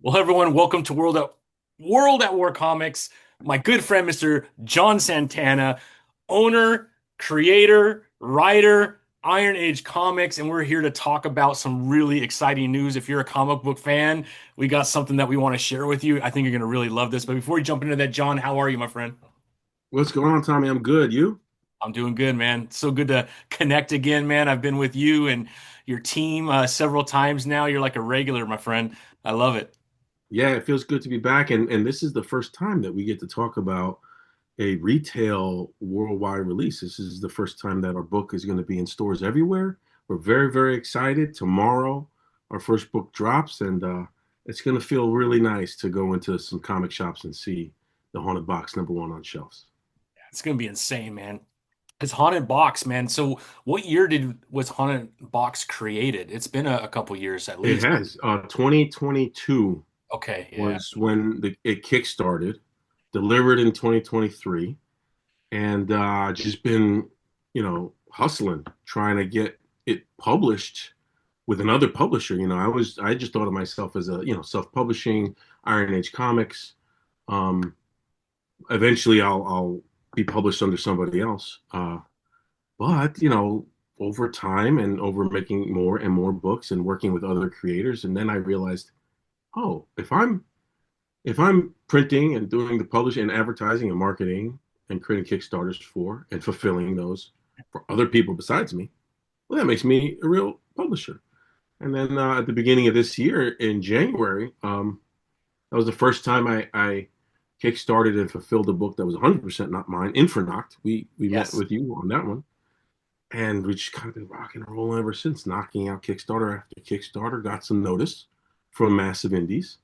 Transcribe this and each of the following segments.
Well, everyone, welcome to World at War Comics. My good friend, Mr. John Santana, owner, creator, writer, Iron Age Comics, and we're here to talk about some really exciting news. If you're a comic book fan, we got something that we want to share with you. I think you're going to really love this. But before we jump into that, John, how are you, my friend? What's going on, Tommy? I'm good. You? I'm doing good, man. So good to connect again, man. I've been with you and your team several times now. You're like a regular, my friend. I love it. Yeah, it feels good to be back. And this is the first time that we get to talk about a retail worldwide release. This is the first time that our book is going to be in stores everywhere. We're very, very excited. Tomorrow, our first book drops, and it's going to feel really nice to go into some comic shops and see the Haunted Box #1 on shelves. It's gonna be insane, man. It's Haunted Box, man. So what year did was Haunted Box created? It's been a couple years at It least. has 2022 Okay, yeah. was when it kickstarted, delivered in 2023, and just been, hustling, trying to get it published with another publisher. I just thought of myself as a, self-publishing Iron Age Comics. Um, Eventually, I'll be published under somebody else. But over time and over making more and more books and working with other creators, and then I realized, oh, if I'm printing and doing the publishing and advertising and marketing and creating Kickstarters for and fulfilling those for other people besides me, well, that makes me a real publisher. And then at the beginning of this year in January, that was the first time I Kickstarted and fulfilled a book that was 100% not mine, Infernoct. We met Yes. with you on that one. And we just kind of been rocking and rolling ever since, knocking out Kickstarter after Kickstarter, got some notice from massive indies,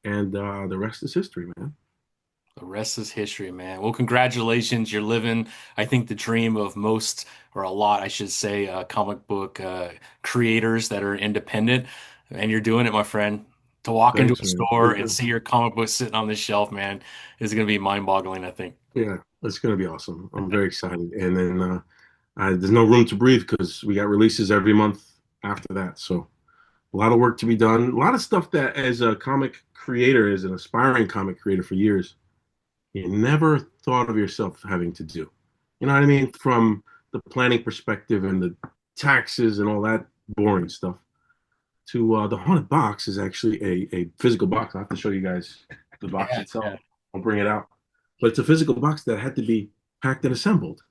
and the rest is history, man. The rest is history, man. Well, congratulations. You're living, I think, the dream of most, or a lot, I should say, comic book creators that are independent. And you're doing it, my friend. To walk into Thanks, a man. store and see your comic book sitting on the shelf, man, is going to be mind-boggling, I think. Yeah, it's going to be awesome. I'm very excited. And then there's no room to breathe because we got releases every month after that. So a lot of work to be done. A lot of stuff that, as a comic creator, as an aspiring comic creator for years, you never thought of yourself having to do. You know what I mean? From the planning perspective and the taxes and all that boring stuff to the haunted box is actually a physical box. I have to show you guys the box Yeah, itself. yeah. I'll bring it out, but it's a physical box that had to be packed and assembled,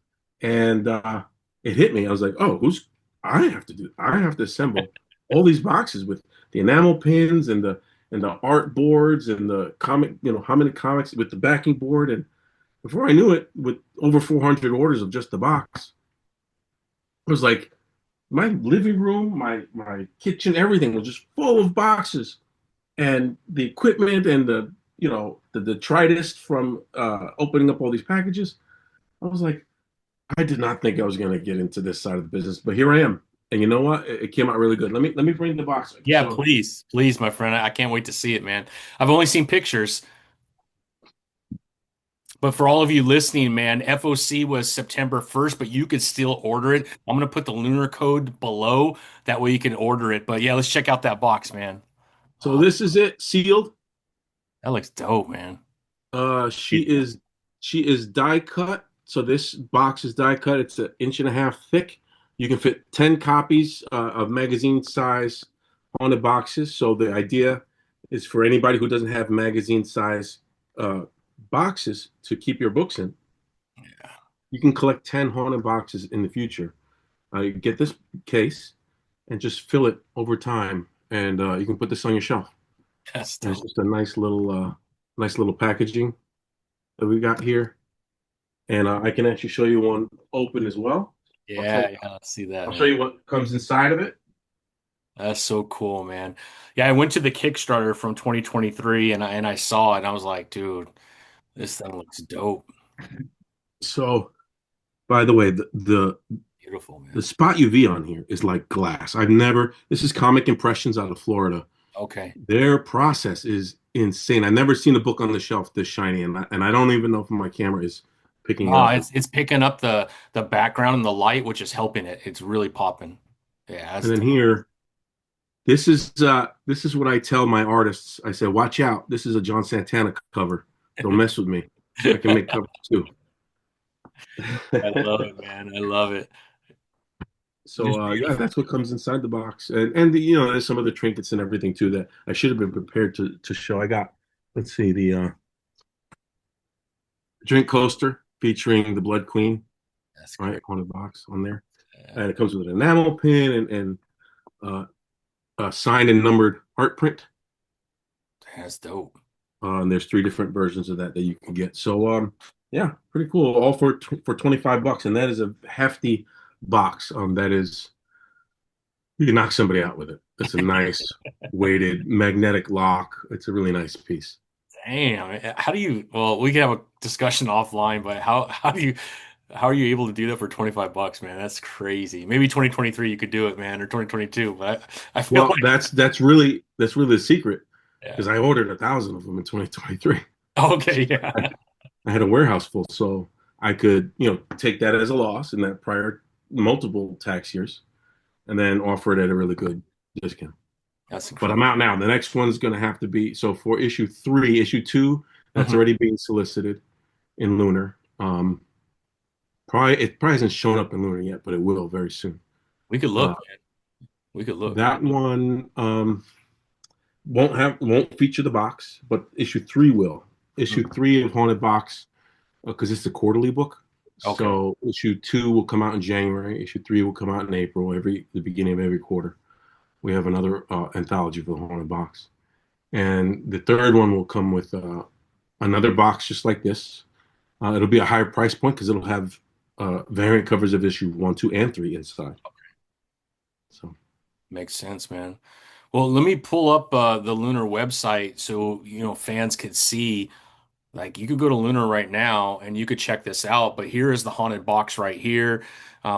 and it hit me. I was like, "Oh, who's? I have to do. I have to assemble all these boxes with the enamel pins and the art boards and the comic, how many comics with the backing board." And before I knew it, with over 400 orders of just the box, it was like my living room, my kitchen, everything was just full of boxes, and the equipment and the detritus from opening up all these packages. I was like, I did not think I was going to get into this side of the business, but here I am. And you know what? It came out really good. Let me bring the box so I can Yeah, show it. please, please, my friend. I can't wait to see it, man. I've only seen pictures, but for all of you listening, man, FOC was September 1st, but you could still order it. I'm gonna put the lunar code below. That way you can order it. But yeah, let's check out that box, man. So Oh, this is it, sealed. that looks dope, man. Uh, she is she is die cut. So this box is die cut. It's an inch and a half thick. You can fit 10 copies of magazine size on the boxes. So the idea is for anybody who doesn't have magazine size uh, boxes to keep your books in. You can collect 10 haunted boxes in the future. You get this case and just fill it over time, and you can put this on your shelf. That's And it's dope. just a nice little packaging that we got here. And I can actually show you one open as well. I'll tell you. Yeah, yeah, let's see that, I'll show man. you what comes inside of it. That's so cool, man. Yeah, I went to the Kickstarter from 2023 and I saw it and I was like, dude, this thing looks dope. So, by the way, the Beautiful, man. spot UV on here is like glass. I've never. This is Comic Impressions out of Florida. Okay. Their process is insane. I've never seen a book on the shelf this shiny, and I don't even know if my camera is picking it No, up. it's picking up the background and the light, which is helping it. It's really popping. Yeah, And that's then dope. here this is what I tell my artists. I say, watch out. This is a John Santana cover. Don't mess with me. I can make covers too. I love it, man. I love it. It's So yeah, beautiful. that's what comes inside the box, you know, there's some other trinkets and everything too that I should have been prepared to show. I got, let's see, the drink coaster featuring the Blood Queen, That's right, great. on the box on there, Yeah, and it comes with an enamel pin and uh, a signed and numbered art print. that's dope. And there's three different versions of that that you can get. So yeah, pretty cool. All for $25, and that is a hefty box. That is, you can knock somebody out with it. It's a nice weighted magnetic lock. It's a really nice piece. Damn. How do you, well, we can have a discussion offline, but how are you able to do that for 25 bucks, man? That's crazy. Maybe 2023 you could do it, man, or 2022, but I feel Well, like, that's really the secret yeah. because I ordered 1,000 of them in 2023. Okay, I, yeah. I had a warehouse full, so I could, you know, take that as a loss in that prior multiple tax years, and then offer it at a really good discount. That's But I'm incredible. out now. The next one's going to have to be so for issue three, issue two, that's Mhm. already being solicited in Lunar. Probably it probably hasn't shown up in Lunar yet, but it will very soon. We could Uh, look, man. We could look. that one won't feature the box, but issue three will. Issue Mhm. three of Haunted Box because it's a quarterly book. Okay. So issue two will come out in January. Issue three will come out in April. Every the beginning of every quarter, we have another anthology for the Haunted Box, and the third one will come with another box just like this. It'll be a higher price point because it'll have variant covers of issue one, two, and three inside. So Makes sense, man. Well, let me pull up the Lunar website so fans could see. Like you could go to Lunar right now and you could check this out, but here is the haunted box right here.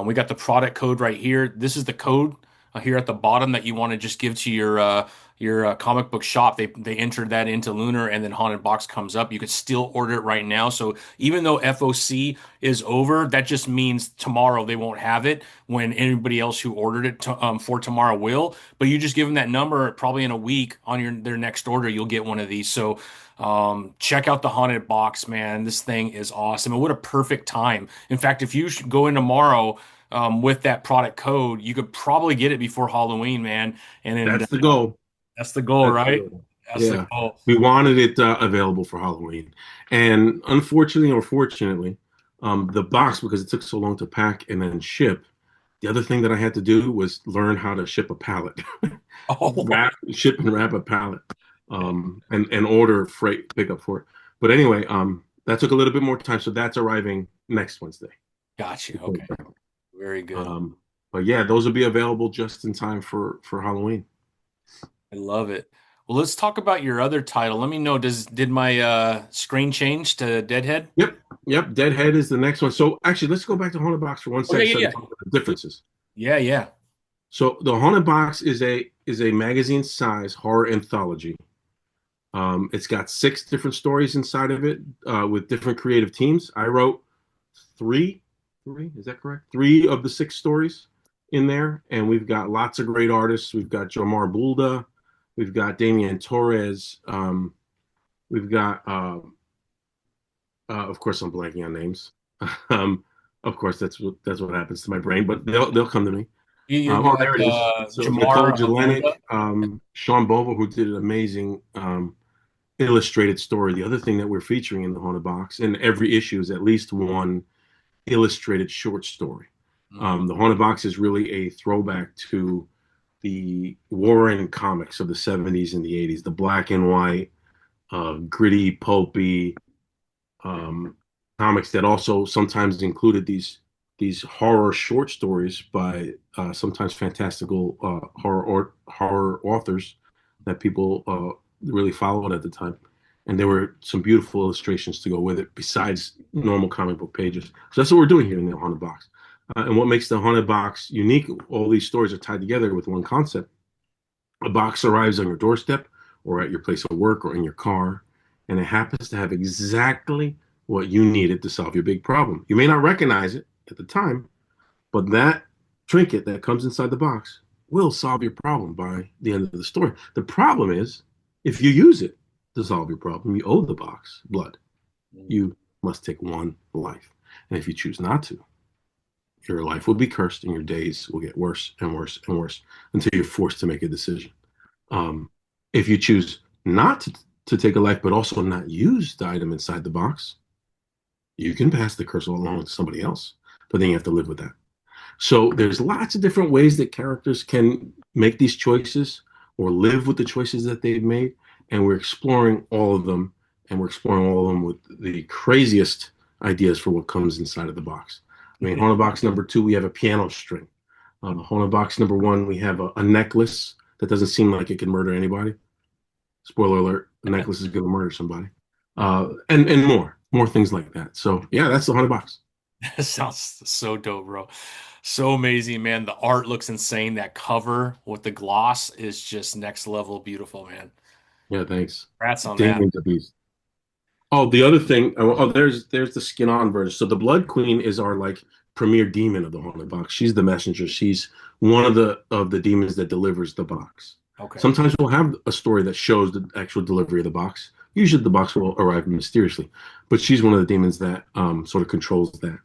We got the product code right here. This is the code here at the bottom that you want to just give to your comic book shop. They entered that into Lunar and then haunted box comes up. You could still order it right now. So even though FOC is over, that just means tomorrow they won't have it when anybody else who ordered it for tomorrow will. But you just give them that number, probably in a week on their next order, you'll get one of these. So check out the haunted box, man. This thing is awesome. And what a perfect time. In fact, if you should go in tomorrow with that product code, you could probably get it before Halloween, man. And that's the goal. that's the goal, That's the right? goal. That's the Yeah, goal. we wanted it available for Halloween, and unfortunately or fortunately, the box because it took so long to pack and then ship. The other thing that I had to do was learn how to ship a pallet, Oh, ship and wrap a pallet, and order freight pickup for it. But anyway, that took a little bit more time, so that's arriving next Wednesday. got you. Okay. Very good. Um, but yeah, those will be available just in time for Halloween. I love it. Well, let's talk about your other title. Let me know, did my screen change to Deadhead? Yep, yep. Deadhead is the next one. So actually, let's go back to Haunted Box for one Oh, yeah, second so I yeah, can talk about the yeah. differences. Yeah, yeah. So the Haunted Box is a magazine size horror anthology. It's got six different stories inside of it with different creative teams. I wrote three, three, is that correct? Three of the six stories in there, and we've got lots of great artists. We've got Jomar Bulda, we've got Damian Torres, we've got of course, I'm blanking on names. um, of course, that's what happens to my brain, but they'll come to me. You Oh, got there it is. So Nicole Jamar Jelenic, Abuda. Sean Bova, who did an amazing illustrated story. The other thing that we're featuring in the Haunted Box, in every issue, is at least one illustrated short story. Mhm. The Haunted Box is really a throwback to the Warren comics of the 70s and the 80s, the black and white, gritty, pulpy, um, comics that also sometimes included these horror short stories by sometimes fantastical horror authors that people really followed at the time. And there were some beautiful illustrations to go with it besides normal comic book pages. So that's what we're doing here in the Haunted Box. And what makes the Haunted Box unique, all these stories are tied together with one concept. A box arrives on your doorstep or at your place of work or in your car, and it happens to have exactly what you needed to solve your big problem. You may not recognize it at the time, but that trinket that comes inside the box will solve your problem by the end of the story. The problem is, if you use it to solve your problem, you owe the box blood. Mm. You must take one life. And if you choose not to, your life will be cursed and your days will get worse and worse and worse until you're forced to make a decision. Um, if you choose not to take a life, but also not use the item inside the box, you can pass the curse along to somebody else, but then you have to live with that. So there's lots of different ways that characters can make these choices or live with the choices that they've made, and we're exploring all of them, and we're exploring all of them with the craziest ideas for what comes inside of the box. I mean, Haunted Box number 2, we have a piano string. Haunted Box number 1, we have a necklace that doesn't seem like it can murder anybody. Spoiler alert: the necklace is going to murder somebody, and more things like that. So yeah, that's the Haunted Box. That sounds so dope, bro. So amazing, man. The art looks insane. That cover with the gloss is just next level beautiful, man. Yeah, thanks. Congrats on that. Damien's a beast. Oh, the other thing. There's the skin on version. So the Blood Queen is our like premier demon of the haunted box. She's the messenger. She's one of the demons that delivers the box. Okay. Sometimes we'll have a story that shows the actual delivery of the box. Usually the box will arrive mysteriously, but she's one of the demons that sort of controls that.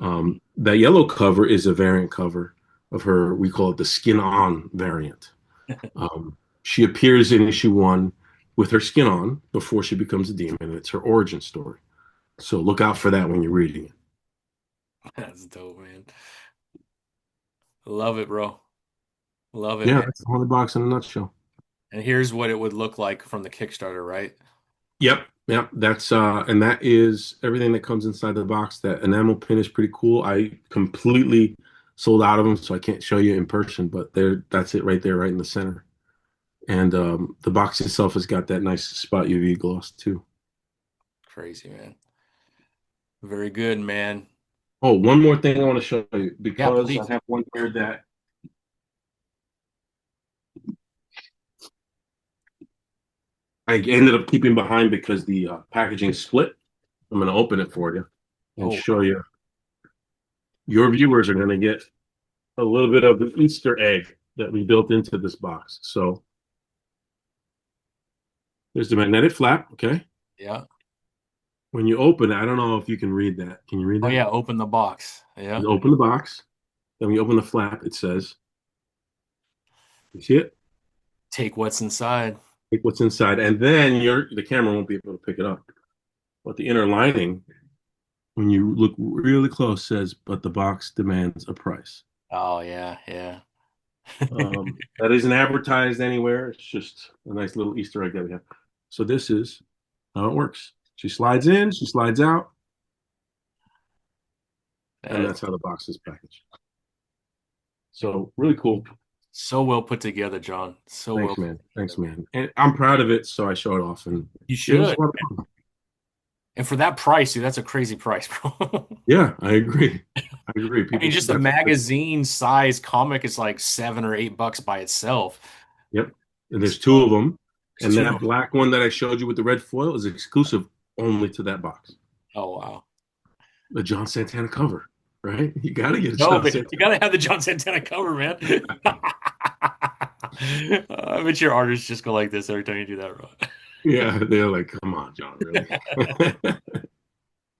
Mm. That yellow cover is a variant cover of her. We call it the skin on variant. She appears in issue 1 with her skin on before she becomes a demon. It's her origin story. So look out for that when you're reading it. That's dope, man. Love it, bro. Love it, Yeah, man. that's the haunted box in a nutshell. And here's what it would look like from the Kickstarter, right? Yep, yep. That's and that is everything that comes inside the box. That enamel pin is pretty cool. I completely sold out of them, so I can't show you in person. But there, that's it right there, right in the center. And the box itself has got that nice spot UV gloss too. Crazy, man. Very good, man. Oh, one more thing I want to show you Yeah, because I please. have one here that I ended up keeping behind because the packaging split. I'm going to open it for you and Oh, show you. Your viewers are going to get a little bit of the Easter egg that we built into this box. So there's the magnetic flap. Okay. yeah. When you open it, I don't know if you can read that. Can you read Oh, that? yeah. Open the box. Yeah. You open the box. Then when you open the flap, it says, you see it? Take what's inside. Take what's inside. And then the camera won't be able to pick it up. But the inner lining, when you look really close, says, but the box demands a price. Oh, yeah. Yeah. That isn't advertised anywhere. It's just a nice little Easter egg that we have. So this is how it works. She slides in, she slides out, and That is that's how the box is packaged. So really cool. so well put together, John. So well Thanks, put man. Thanks, together, man. man. And I'm proud of it, so I show it off, and You it was should. a lot of fun. And for that price, dude, that's a crazy price, bro. Yeah, I agree. I agree. I People mean, should just a definitely. magazine size comic is like $7 or $8 by itself. Yep. And there's two So of them, there's and two of that them. black one that I showed you with the red foil is exclusive only to that box. Oh, wow. The John Santana cover, right? You got to get a No, John but you Santana. gotta have the John Santana cover, man. I bet your artists just go like this every time you do that, bro. Yeah, they're like, come on, John, really?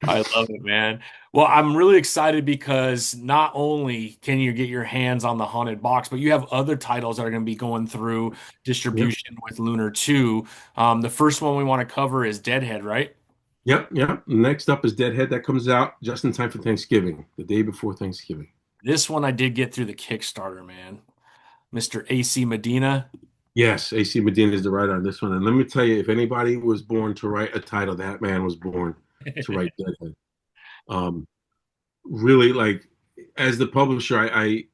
I love it, man. Well, I'm really excited because not only can you get your hands on the Haunted Box, but you have other titles that are going to be going through Yep, distribution with Lunar 2. The first one we want to cover is Deadhead, right? yep, yep. Next up is Deadhead. That comes out just in time for Thanksgiving, the day before Thanksgiving. This one I did get through the Kickstarter, man. Mr. AC Medina. Yes, AC Medina is the writer on this one. And let me tell you, if anybody was born to write a title, that man was born to write Deadhead. Um, really, like, as the publisher, I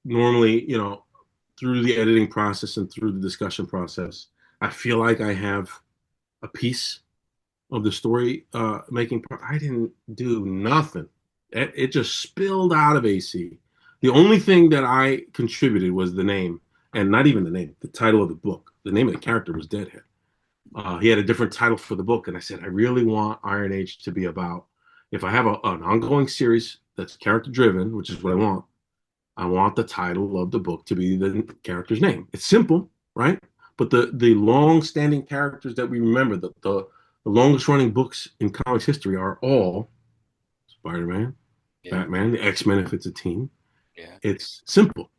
normally, through the editing process and through the discussion process, I feel like I have a piece of the story making. I didn't do nothing. It just spilled out of AC. The only thing that I contributed was the name, and not even the name, the title of the book. The name of the character was Deadhead. He had a different title for the book, and I said, I really want Iron Age to be about, if I have an ongoing series that's character driven, which is what I want, I want the title of the book to be the character's name. It's simple, right? But the long-standing characters that we remember, the longest running books in comics history are all Spider-Man, Yeah. Batman, the X-Men if it's a team. Yeah. It's simple,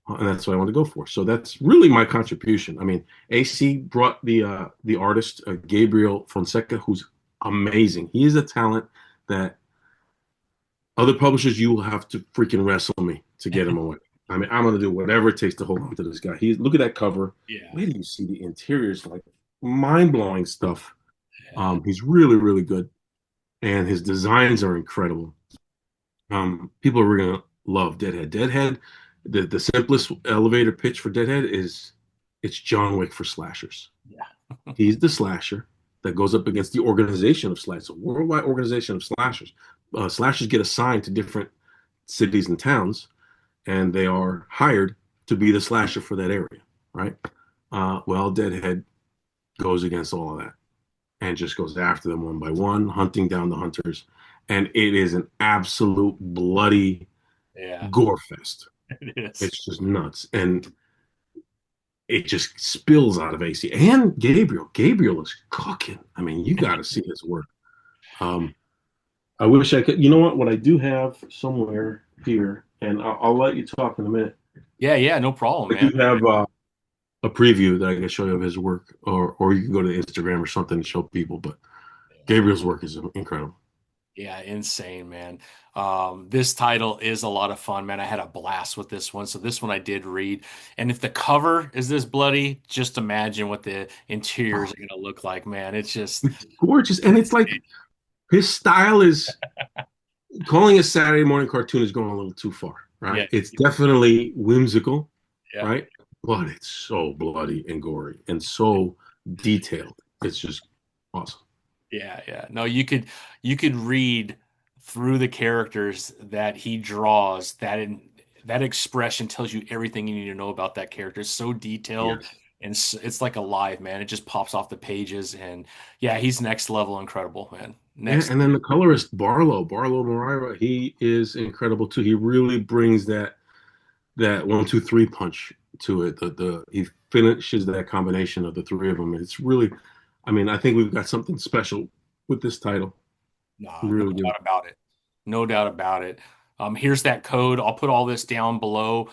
and that's what I want to go for. So that's really my contribution. I mean, AC brought the artist Gabriel Fonseca, who's amazing. He is a talent that other publishers, you will have to freaking wrestle me to get him away. I mean, I'm gonna do whatever it takes to hold on to this guy. He's look at that cover. Yeah. Where do you see the interiors? Like mind blowing stuff. Yeah. He's really, really good, and his designs are incredible. People are gonna love Deadhead. Deadhead, the simplest elevator pitch for Deadhead is it's John Wick for slashers. Yeah. He's the slasher that goes up against the organization of slashers, a worldwide organization of slashers. Slashers get assigned to different cities and towns, and they are hired to be the slasher for that area, right? Well, Deadhead goes against all of that and just goes after them one by one, hunting down the hunters. And it is an absolute bloody Yeah. gore fest. It is. It's just nuts. And it just spills out of AC. And Gabriel. Gabriel is cooking. I mean, you got to see his work. Um, I wish I could. You know what? I do have somewhere here, and I'll let you talk in a minute. Yeah. Yeah. No problem, I do man. have a preview that I can show you of his work, or you can go to Instagram or something and show people. But Gabriel's work is incredible. Yeah, insane, man. This title is a lot of fun, man. I had a blast with this one. So this one I did read. And if the cover is this bloody, just imagine what the interiors Oh, are gonna look like, man. It's just it's gorgeous, and it's like his style is calling a Saturday morning cartoon is going a little too far, right? yeah, It's definitely whimsical, yeah. right? But it's so bloody and gory and so detailed. It's just awesome. Yeah, yeah. No, you could read through the characters that he draws. That expression tells you everything you need to know about that character. It's so detailed Yes. and it's like alive, man. It just pops off the pages, and yeah, he's next level incredible, man. Yeah, Next. and then the colorist Barlow Moreira, he is incredible too. He really brings that 1, 2, 3 punch to it. The he finishes that combination of the three of them. It's really, I mean, I think we've got something special with this title. We Nah, no really do. doubt about it. No doubt about it. Here's that code. I'll put all this down below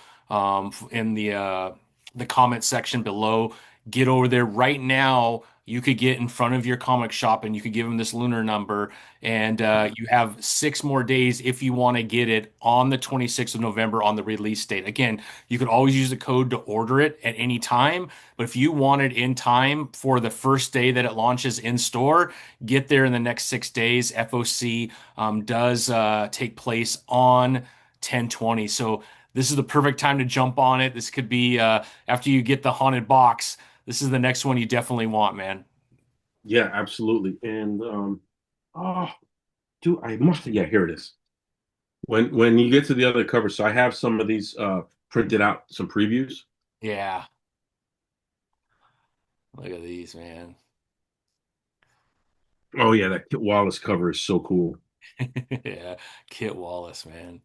in the comment section below. Get over there right now. You could get in front of your comic shop and you could give them this lunar number. And you have 6 more days if you want to get it on the 26th of November on the release date. Again, you could always use the code to order it at any time. But if you want it in time for the first day that it launches in store, get there in the next 6 days. FOC does take place on 10/20. So this is the perfect time to jump on it. This could be after you get the haunted box. This is the next one you definitely want, man. Yeah, absolutely. And oh, dude, I must. Yeah, here it is. When you get to the other cover, so I have some of these printed out, some previews. Yeah, look at these, man. Oh yeah, that Kit Wallace cover is so cool. Yeah, Kit Wallace, man.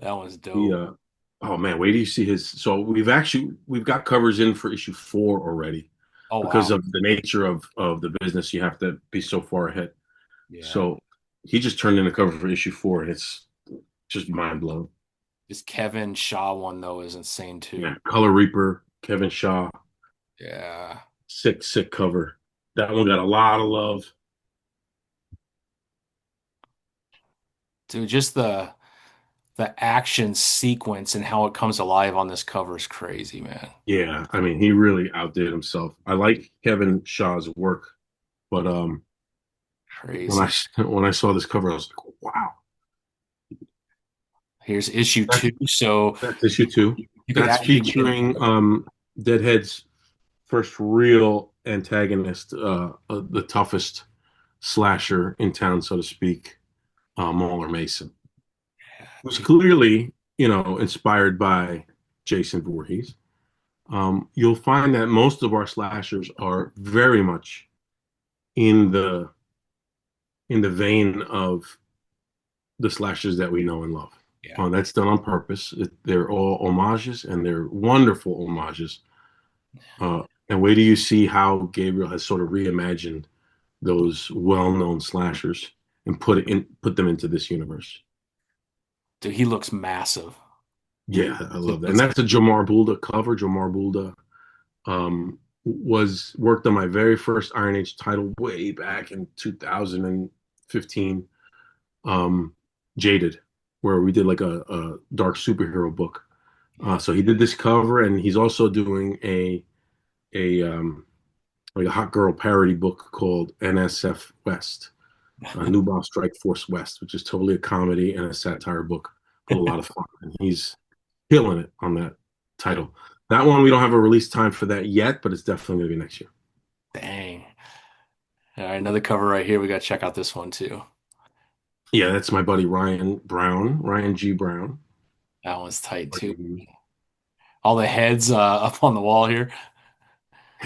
That one's He dope. oh man, wait till you see his. So we've got covers in for issue 4 already Oh because wow. of the nature of the business. You have to be so far ahead. Yeah. So he just turned in a cover for issue 4, and it's just mind blowing. This Kevin Shaw one though is insane Yeah, too. Color Reaper, Kevin Shaw, Yeah. sick cover. That one got a lot of love. Dude, just the action sequence and how it comes alive on this cover is crazy, man. Yeah, I mean, he really outdid himself. I like Kevin Shaw's work, but when Crazy. I when I saw this cover, I was like, wow, Here's issue that's, two. So that's issue 2. you could That's actually get featuring Deadhead's first real antagonist, the toughest slasher in town, so to speak, Mauler Mason, who's clearly, inspired by Jason Voorhees. You'll find that most of our slashers are very much in the vein of the slashers that we know and love. Yeah. That's done on purpose. They're all homages, and they're wonderful homages. And wait till you see how Gabriel has sort of reimagined those well-known slashers and put them into this universe. Dude, he looks massive. Yeah, I He love that. And looks that's a Jamar Bulda cover. Jamar Bulda was worked on my very first Iron Age title way back in 2015, um, Jaded, where we did like a dark superhero book. yeah. So he did this cover, and he's also doing a like a hot girl parody book called NSF West, New Boss Strike Force West, which is totally a comedy and a satire book, but a lot of fun. And he's killing it on that title. That one we don't have a release time for that yet, but it's definitely going to be next year. Dang. All right, another cover right here. We got to check out this one too. Yeah, that's my buddy Ryan Brown, Ryan G. Brown. That one's tight too. All the heads up on the wall here.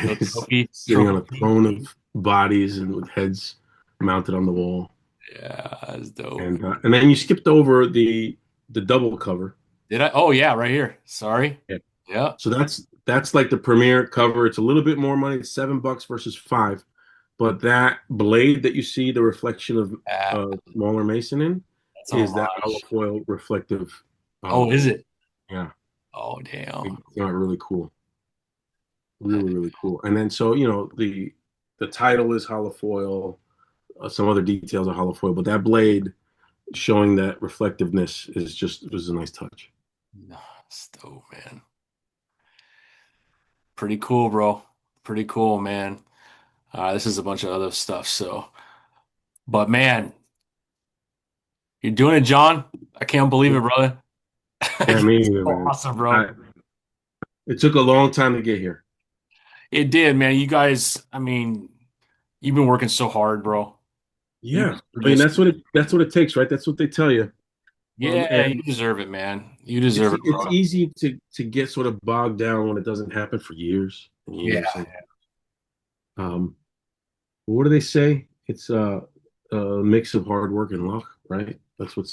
Little He's sitting on a trophy. throne of bodies and with heads mounted on the wall. Yeah, that's dope. And then you skipped over the double cover. Did I? Oh yeah, right here. Sorry. Yeah. Yeah. So that's like the premiere cover. It's a little bit more money. It's $7 versus 5. But that blade that you see the reflection of Yeah, smaller mason in that's a is that homage. alifoil reflective. Oh, is Um, it? yeah, Oh, damn. it's not really cool. Really, really cool. And then so the title is holofoil. Some other details are holofoil, but that blade showing that reflectiveness was a nice touch. No, that's dope, man. Pretty cool, bro. Pretty cool, man. This is a bunch of other stuff. So, but man, you're doing it, John. I can't believe it, brother. Yeah, me It's either, so man. awesome, bro. It took a long time to get here. It did, man. You guys, I mean, you've been working so hard, bro. You Yeah, are I mean just, that's what it takes, right? That's what they tell you. yeah, you And deserve it, man. You deserve it, it's bro. easy to get sort of bogged down when it doesn't happen for years and Yeah, years. And um, what do they say? It's a mix of hard work and luck, right? That's what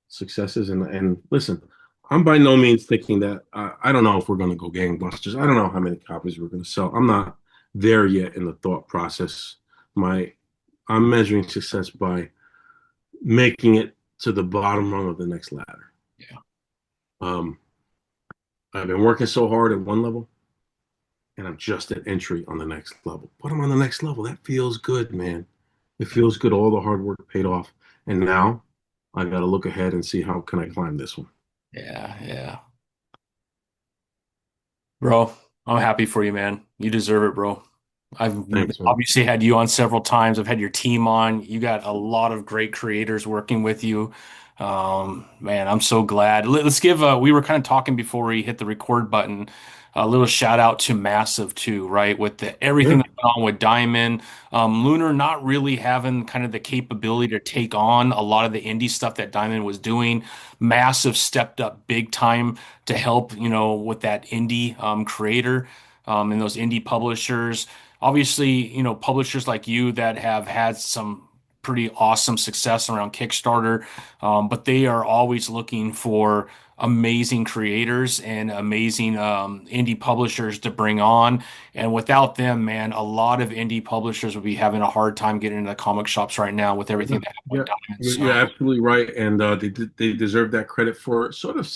success is. And listen, I'm by no means thinking that I don't know if we're going to go gangbusters. I don't know how many copies we're going to sell. I'm not there yet in the thought process. My I'm measuring success by making it to the bottom rung of the next ladder. yeah. Um, I've been working so hard at one level, and I'm just at entry on the next level. But I'm on the next level. That feels good, man. It feels good. All the hard work paid off, and now I got to look ahead and see how can I climb this one. Yeah, yeah. Bro, I'm happy for you, man. You deserve it, bro. I've Thanks, man. obviously had you on several times. I've had your team on. You got a lot of great creators working with you. Man, I'm so glad. Let's give we were kind of talking before we hit the record button. A little shout out to Massive too, right? With everything Yeah, that went on with Diamond, Lunar not really having kind of the capability to take on a lot of the indie stuff that Diamond was doing. Massive stepped up big time to help, with that indie creator and those indie publishers. Obviously, publishers like you that have had some pretty awesome success around Kickstarter, but they are always looking for amazing creators and amazing indie publishers to bring on. And without them, man, a lot of indie publishers would be having a hard time getting into the comic shops right now with everything that happened with yeah, Diamond. you're So, absolutely right, and they deserve that credit for sort of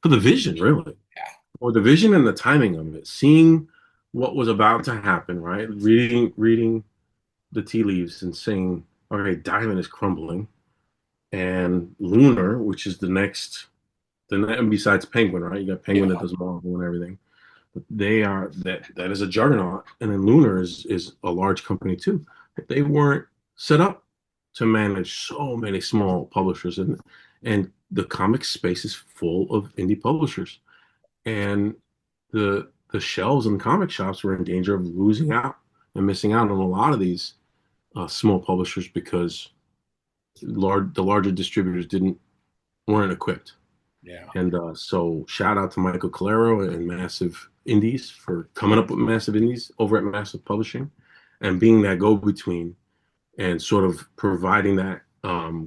for the vision, really, or the vision and the timing of it, seeing what was about to happen, right? Reading the tea leaves and saying, "Okay, Diamond is crumbling." And Lunar, which is and besides Penguin, right? You got yeah, Penguin that does Marvel and everything. But that is a juggernaut, and then Lunar is a large company too. But they weren't set up to manage so many small publishers, and the comic space is full of indie publishers, and the shelves in comic shops were in danger of losing out and missing out on a lot of these small publishers because the larger distributors didn't weren't equipped. yeah, And so shout out to Michael Calero and Massive Indies for coming up with Massive Indies over at Massive Publishing and being that go-between and sort of providing that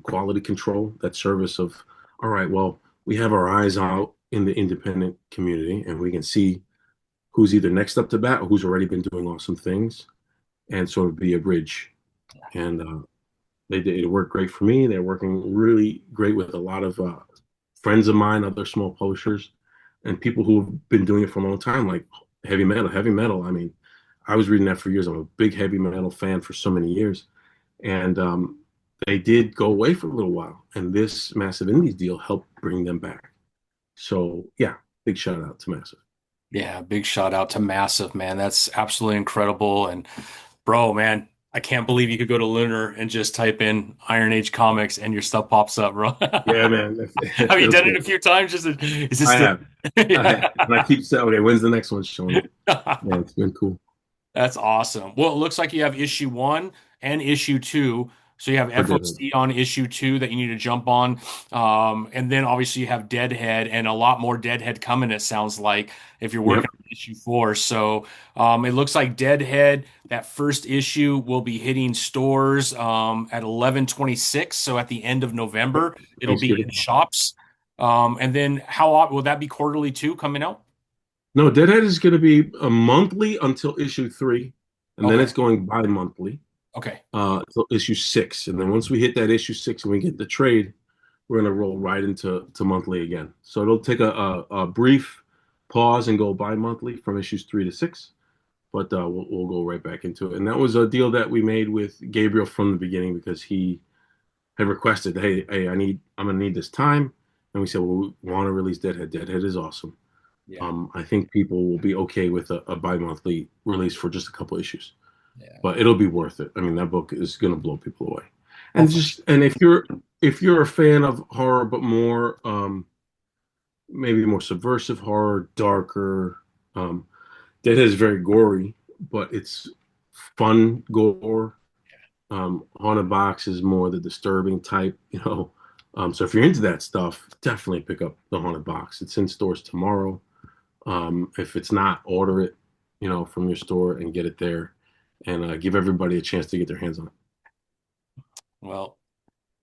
quality control, that service of, all right, well, we have our eyes out in the independent community, and we can see who's either next up to bat or who's already been doing awesome things, and sort of be a bridge. And they did it worked great for me. They're working really great with a lot of friends of mine, other small publishers, and people who've been doing it for a long time, like heavy metal. Heavy metal. I mean, I was reading that for years. I'm a big heavy metal fan for so many years, and they did go away for a little while, and this Massive Indies deal helped bring them back. So yeah, big shout out to Massive. Yeah, big shout out to Massive, man. That's absolutely incredible. And bro, man, I can't believe you could go to Lunar and just type in Iron Age comics and your stuff pops up, bro. Yeah, man, it Have you feels done it good. a few times? Is this I still? have, I have, and I keep saying, okay, when's the next one showing up? Yeah, it's been cool That's awesome. Well, it looks like you have issue one and issue two. So you have for Deadhead. FOC on issue two that you need to jump on. And then obviously you have Deadhead and a lot more Deadhead coming, it sounds like, if you're working Yep, on issue four. So it looks like Deadhead, that first issue will be hitting stores at 11/26. So at the end of November, it'll be in Thanksgiving. shops. And then will that be quarterly too coming out? No, Deadhead is going to be a monthly until issue 3, and then Okay. it's going bi-monthly Okay. until issue 6, and then once we hit that issue 6 and we get the trade, we're going to roll right into monthly again. So it'll take a brief pause and go bi-monthly from issues 3 to 6, but we'll go right back into it. And that was a deal that we made with Gabriel from the beginning because he had requested, hey, I'm gonna need this time, and we said, well, we want to release Deadhead. Deadhead is awesome. Yeah. I think people will be okay with a bi-monthly release for just a couple issues, Yeah. but it'll be worth it. I mean, that book is gonna blow people away. Oh, And just and if you're a fan of horror, but more maybe more subversive horror, darker, Deadhead is very gory, but it's fun gore. Haunted Box is more the disturbing type, you know. So if you're into that stuff, definitely pick up the Haunted Box. It's in stores tomorrow. If it's not, order it, you know, from your store and get it there, and give everybody a chance to get their hands on it. well,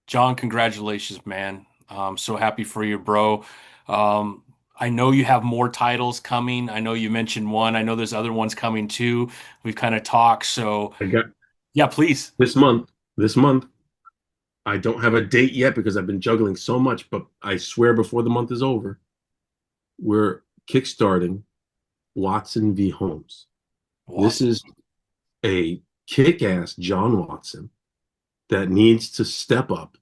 John, congratulations, man. I'm so happy for you, bro. Um, I know you have more titles coming. I know you mentioned one. I know there's other ones coming too. We've kind of talked. So, I got yeah, please. this month. This month, I don't have a date yet because I've been juggling so much, but I swear before the month is over, we're kickstarting Watson v. Holmes. This Watson. is a kick-ass John Watson that needs to step up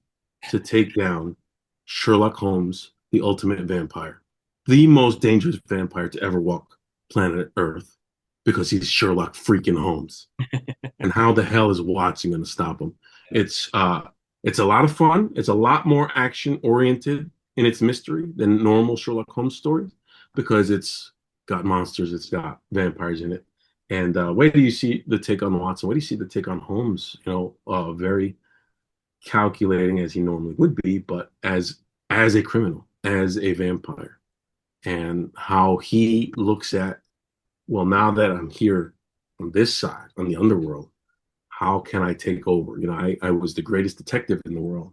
to take down Sherlock Holmes, the ultimate vampire, the most dangerous vampire to ever walk planet Earth, because he's Sherlock freaking Holmes. And how the hell is Watson going to stop him? It's uh, it's a lot of fun. It's a lot more action oriented in its mystery than normal Sherlock Holmes stories because it's got monsters, it's got vampires in it. And wait do you see the take on Watson? Wait do you see the take on Holmes? You know, very calculating as he normally would be, but as a criminal, as a vampire, and how he looks at, well, now that I'm here on this side, on the underworld, how can I take over? You know, I was the greatest detective in the world.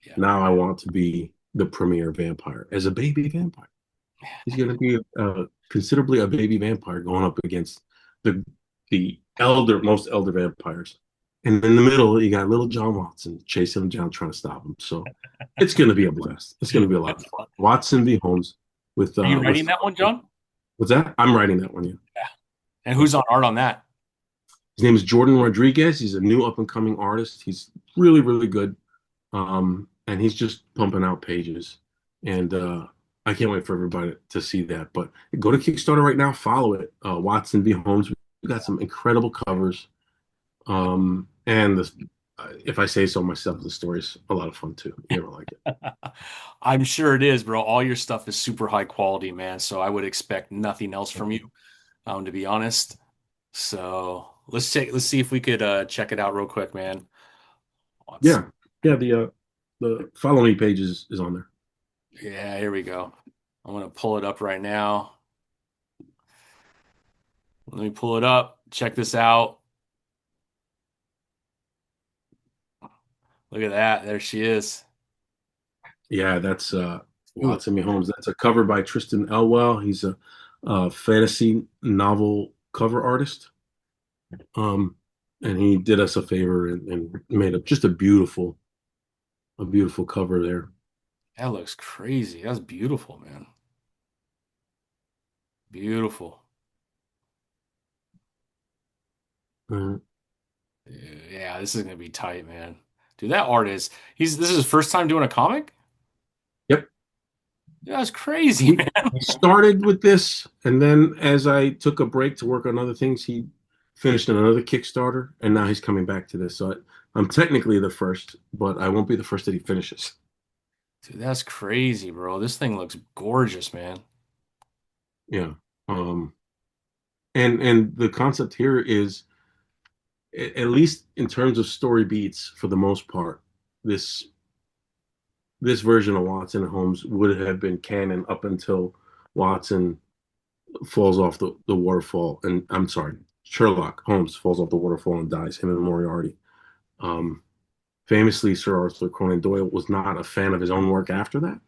Yeah. Now I want to be the premier vampire as a baby vampire. He's going to be considerably a baby vampire going up against the most elder vampires. And in the middle, you got little John Watson chasing him down, trying to stop him. So it's going to be a blast. It's going to be a lot of That's fun. fun. Watson v. Holmes Are you writing that one, John? what's that? I'm writing that one. Yeah. Yeah. And Yeah. who's on art on that? His name is Jordan Rodriguez. He's a new up and coming artist. He's really, really good. And he's just pumping out pages. And I can't wait for everybody to see that. But go to Kickstarter right now, follow it. Watson v. Holmes. We got some incredible covers. And if I say so myself, the story's a lot of fun too. You're gonna like it. I'm sure it is, bro. All your stuff is super high quality, man. So I would expect nothing else from you, to be honest. So let's see if we could check it out real quick, man. Let's, Yeah, yeah. The follow me page is on there. yeah, here we go. I'm gonna pull it up right now. Let me pull it up. Check this out. Look at that. There she is. Yeah, that's Ooh, Lots of Me Homes. That's a cover by Tristan Elwell. He's a fantasy novel cover artist. Um, and he did us a favor and made just a beautiful cover there. that looks crazy. That's beautiful, man. Beautiful. Uh, Yeah, this is gonna be tight, man. Dude, that artist, this is his first time doing a comic? yep. Yeah, that's crazy, He, man. he started with this, and then as I took a break to work on other things, he finished another Kickstarter, and now he's coming back to this. So I'm technically the first, but I won't be the first that he finishes. Dude, that's crazy, bro. This thing looks gorgeous, man. Yeah. Um, and the concept here is, at least in terms of story beats, for the most part, this this version of Watson and Holmes would have been canon up until Watson falls off the waterfall. And I'm sorry, Sherlock Holmes falls off the waterfall and dies, him and Moriarty. Um, Famously, Sir Arthur Conan Doyle was not a fan of his own work after that.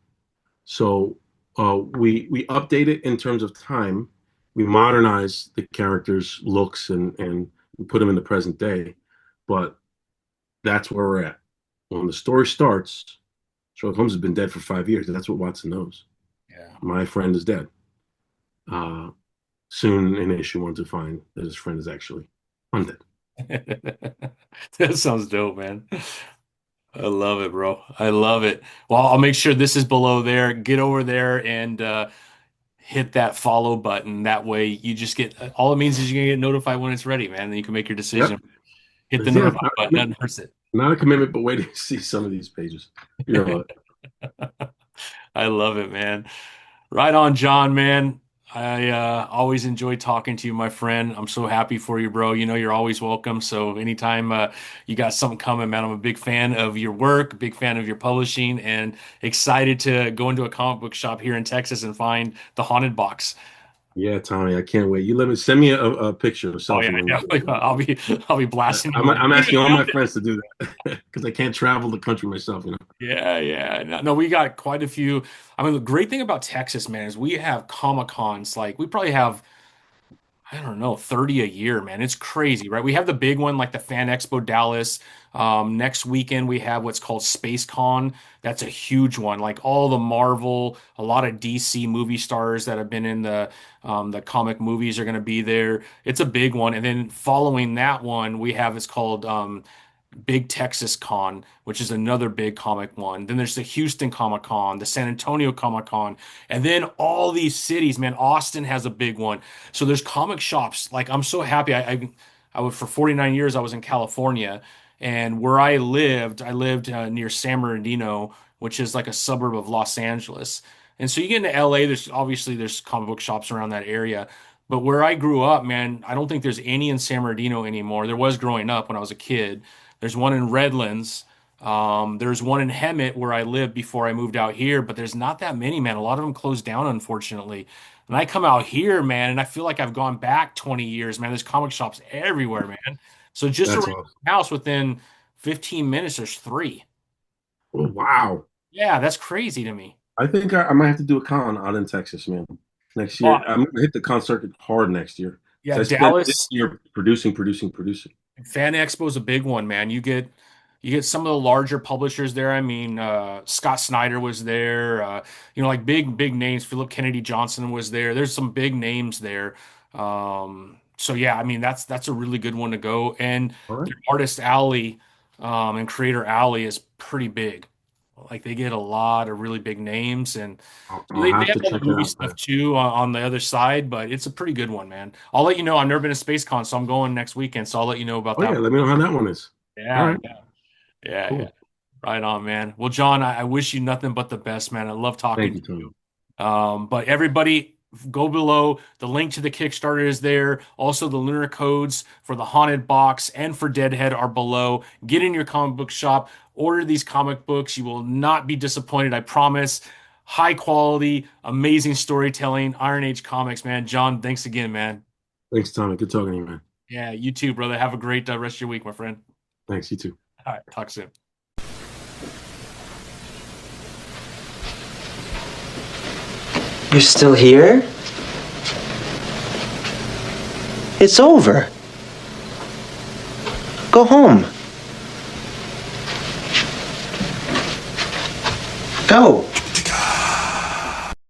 So we update it in terms of time. We modernize the characters' looks and we put them in the present day. But that's where we're at. When the story starts, Sherlock Holmes has been dead for 5 years. That's what Watson knows. Yeah. My friend is dead. Uh, Soon in issue one to find that his friend is actually undead. That sounds dope, man. I love it, bro. I love it. Well, I'll make sure this is below there. Get over there and hit that follow button. That way you just get all it means is you're gonna get notified when it's ready, man. Then you can make your decision. Yep. Hit the Yeah, notify button. Nothing hurts it. not a commitment, but wait to see some of these pages. You know, I love it, man. Right on, John, man. I always enjoy talking to you, my friend. I'm so happy for you, bro. You know you're always welcome. So anytime you got something coming, man, I'm a big fan of your work, big fan of your publishing, and excited to go into a comic book shop here in Texas and find the Haunted Box. yeah, Tommy, I can't wait. You let me send me a picture, a Oh yeah, selfie when you definitely. do I'll be blasting you. I'm You even asking all my filmed it. friends to do that because I can't travel the country myself. You know. Yeah, yeah. No, no, we got quite a few. I mean, the great thing about Texas, man, is we have Comic Cons. Like we probably have I don't know, 30 a year, man. It's crazy, right? We have the big one like the Fan Expo Dallas. Next weekend we have what's called Space Con. That's a huge one. Like all the Marvel, a lot of DC movie stars that have been in the comic movies are going to be there. It's a big one. And then following that one, we have it's called Big Texas Con, which is another big comic one. Then there's the Houston Comic Con, the San Antonio Comic Con, and then all these cities, man. Austin has a big one. So there's comic shops. Like I'm so happy. I was for 49 years I was in California, and where I lived near San Bernardino, which is like a suburb of Los Angeles. And so you get into LA, there's comic book shops around that area. But where I grew up, man, I don't think there's any in San Bernardino anymore. There was growing up when I was a kid. There's one in Redlands. There's one in Hemet where I lived before I moved out here, but there's not that many, man. A lot of them closed down, unfortunately. And I come out here, man, and I feel like I've gone back 20 years, man. There's comic shops everywhere, man. So just That's around awesome. my house within 15 minutes, there's three. Oh, wow. Yeah, that's crazy to me. I think I might have to do a con out in Texas, man. Next Well, year, I'm gonna hit the con circuit hard next year yeah, because I spent this Dallas. year producing. Fan Expo is a big one, man. You get some of the larger publishers there. I mean, Scott Snyder was there. Like big names. Philip Kennedy Johnson was there. There's some big names there. So yeah, I mean that's a really good one to go. And All right, their Artist Alley and Creator Alley is pretty big. Like they get a lot of really big names, and I'll they have have to all the check it movie out, stuff man. too on the other side. But it's a pretty good one, man. I'll let you know. I've never been to Space Con, so I'm going next weekend. So I'll let you know about Oh that yeah, one. let me know how that one is. All Yeah, right, yeah, yeah, yeah. cool. Right on, man. Well, John, I wish you nothing but the best, man. I love talking Thank to you, Tony. you. But everybody, go below. The link to the Kickstarter is there. Also, the lunar codes for the Haunted Box and for Deadhead are below. Get in your comic book shop. Order these comic books. You will not be disappointed. I promise. High quality, amazing storytelling. Iron Age comics, man. John, thanks again, man. Thanks, Tommy. Good talking to you, man. Yeah, you too, brother. Have a great rest of your week, my friend. Thanks, you too. All right, talk soon. You're still here? It's over. Go home. Go.